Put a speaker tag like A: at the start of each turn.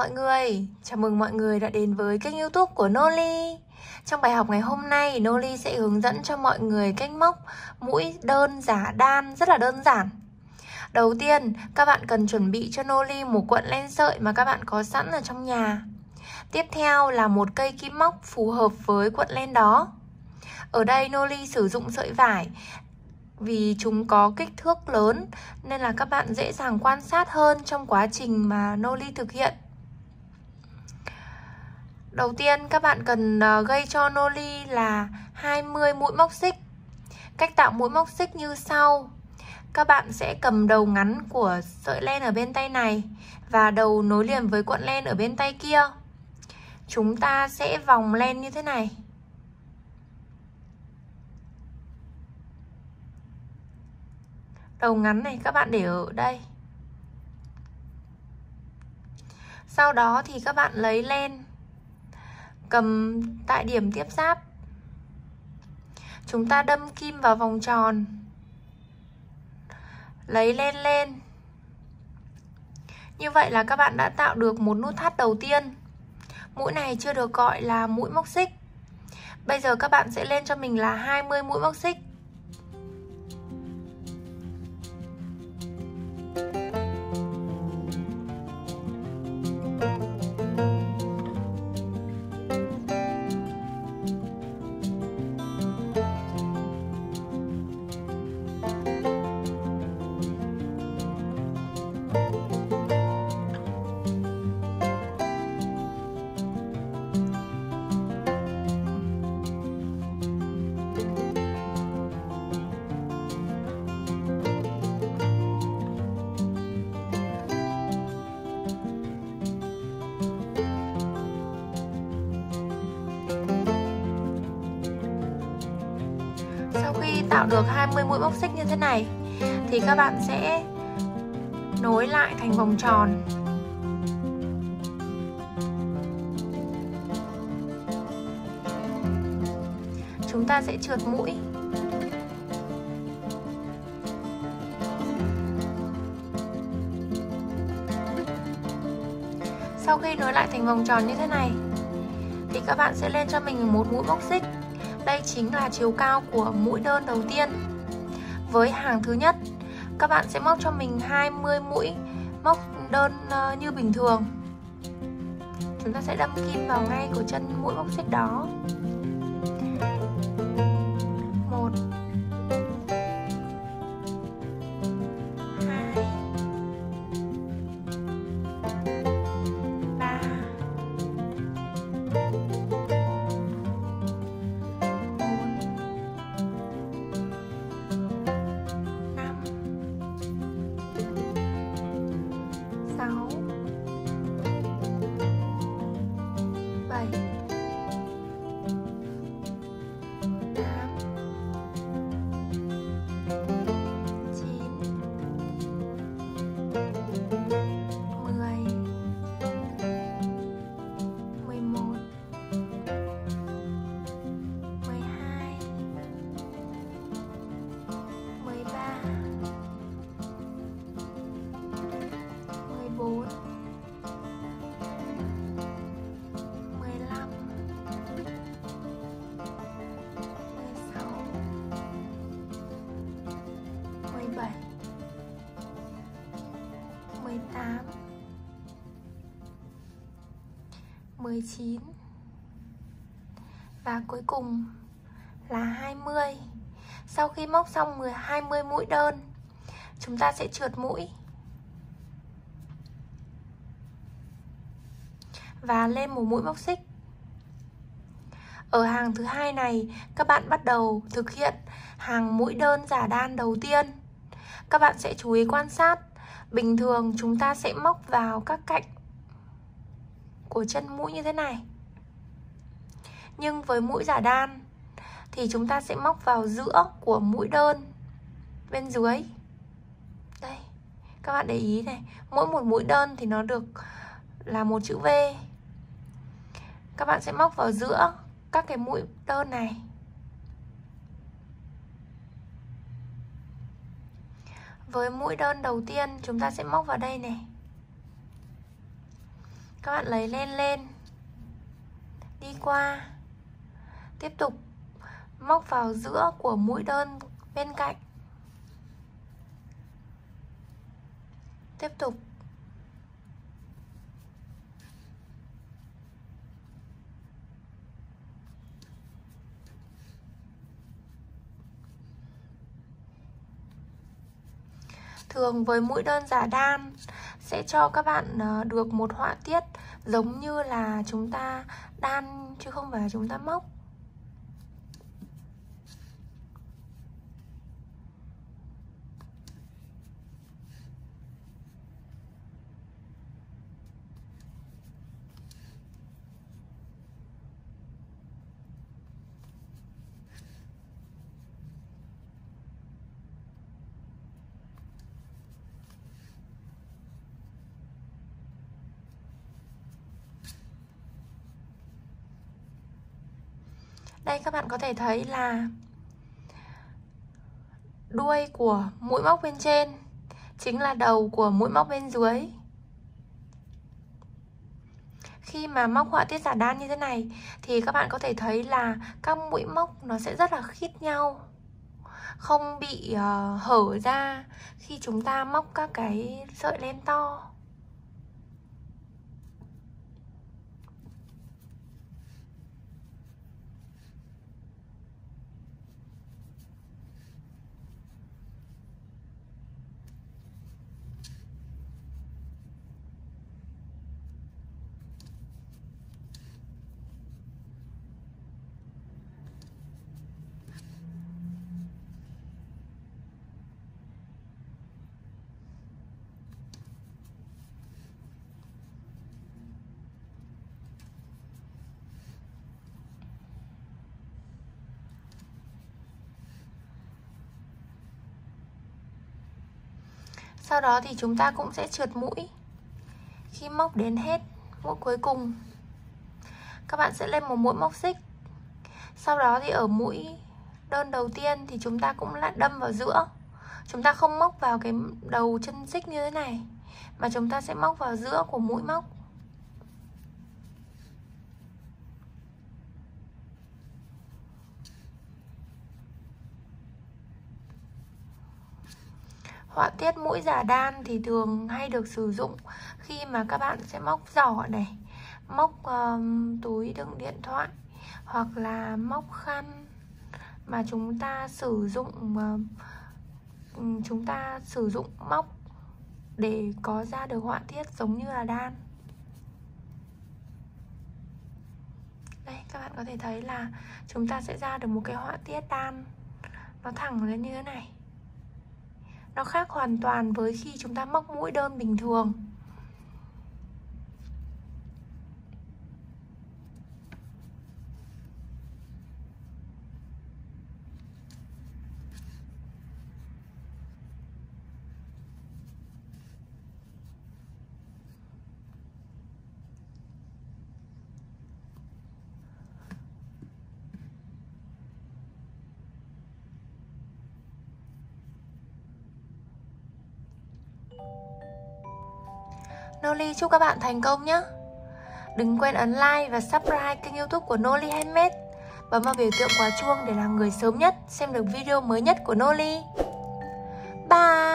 A: mọi người, chào mừng mọi người đã đến với kênh YouTube của Noli. Trong bài học ngày hôm nay, Noli sẽ hướng dẫn cho mọi người cách móc mũi đơn giả đan rất là đơn giản. Đầu tiên, các bạn cần chuẩn bị cho Noli một cuộn len sợi mà các bạn có sẵn ở trong nhà. Tiếp theo là một cây kim móc phù hợp với cuộn len đó. Ở đây Noli sử dụng sợi vải vì chúng có kích thước lớn nên là các bạn dễ dàng quan sát hơn trong quá trình mà Noli thực hiện. Đầu tiên các bạn cần gây cho Noli là 20 mũi móc xích. Cách tạo mũi móc xích như sau. Các bạn sẽ cầm đầu ngắn của sợi len ở bên tay này và đầu nối liền với cuộn len ở bên tay kia. Chúng ta sẽ vòng len như thế này. Đầu ngắn này các bạn để ở đây. Sau đó thì các bạn lấy len cầm tại điểm tiếp giáp. Chúng ta đâm kim vào vòng tròn. Lấy len lên. Như vậy là các bạn đã tạo được một nút thắt đầu tiên. Mũi này chưa được gọi là mũi móc xích. Bây giờ các bạn sẽ lên cho mình là 20 mũi móc xích. Sau khi tạo được 20 mũi móc xích như thế này thì các bạn sẽ nối lại thành vòng tròn. Chúng ta sẽ trượt mũi. Sau khi nối lại thành vòng tròn như thế này thì các bạn sẽ lên cho mình một mũi móc xích. Đây chính là chiều cao của mũi đơn đầu tiên. Với hàng thứ nhất, các bạn sẽ móc cho mình 20 mũi móc đơn như bình thường. Chúng ta sẽ đâm kim vào ngay của chân mũi móc xích đó. 1 2 3 6 7 8 9 10 11 12 13 14 15 16 17 18 19 và cuối cùng là 20. Sau khi móc xong 20 mũi đơn, chúng ta sẽ trượt mũi và lên một mũi móc xích. Ở hàng thứ hai này, các bạn bắt đầu thực hiện hàng mũi đơn giả đan đầu tiên. Các bạn sẽ chú ý quan sát. Bình thường chúng ta sẽ móc vào các cạnh của chân mũi như thế này. Nhưng với mũi giả đan thì chúng ta sẽ móc vào giữa của mũi đơn bên dưới. Đây, các bạn để ý này, mỗi một mũi đơn thì nó được là một chữ V. Các bạn sẽ móc vào giữa các cái mũi đơn này. Với mũi đơn đầu tiên chúng ta sẽ móc vào đây này. Các bạn lấy len lên, đi qua, tiếp tục móc vào giữa của mũi đơn bên cạnh, tiếp tục thường với mũi đơn giả đan sẽ cho các bạn được một họa tiết giống như là chúng ta đan chứ không phải là chúng ta móc. Đây các bạn có thể thấy là đuôi của mũi móc bên trên chính là đầu của mũi móc bên dưới. Khi mà móc họa tiết giả đan như thế này thì các bạn có thể thấy là các mũi móc nó sẽ rất là khít nhau, không bị hở ra khi chúng ta móc các cái sợi len to. Sau đó thì chúng ta cũng sẽ trượt mũi. Khi móc đến hết mũi cuối cùng, các bạn sẽ lên một mũi móc xích. Sau đó thì ở mũi đơn đầu tiên thì chúng ta cũng lại đâm vào giữa. Chúng ta không móc vào cái đầu chân xích như thế này, mà chúng ta sẽ móc vào giữa của mũi móc. Họa tiết mũi giả đan thì thường hay được sử dụng khi mà các bạn sẽ móc giỏ này, móc túi đựng điện thoại, hoặc là móc khăn mà chúng ta sử dụng móc để có ra được họa tiết giống như là đan. Đây các bạn có thể thấy là chúng ta sẽ ra được một cái họa tiết đan nó thẳng lên như thế này. Nó khác hoàn toàn với khi chúng ta móc mũi đơn bình thường. Noli chúc các bạn thành công nhé. Đừng quên ấn like và subscribe kênh YouTube của Noli Handmade. Bấm vào biểu tượng quả chuông để là người sớm nhất xem được video mới nhất của Noli. Bye!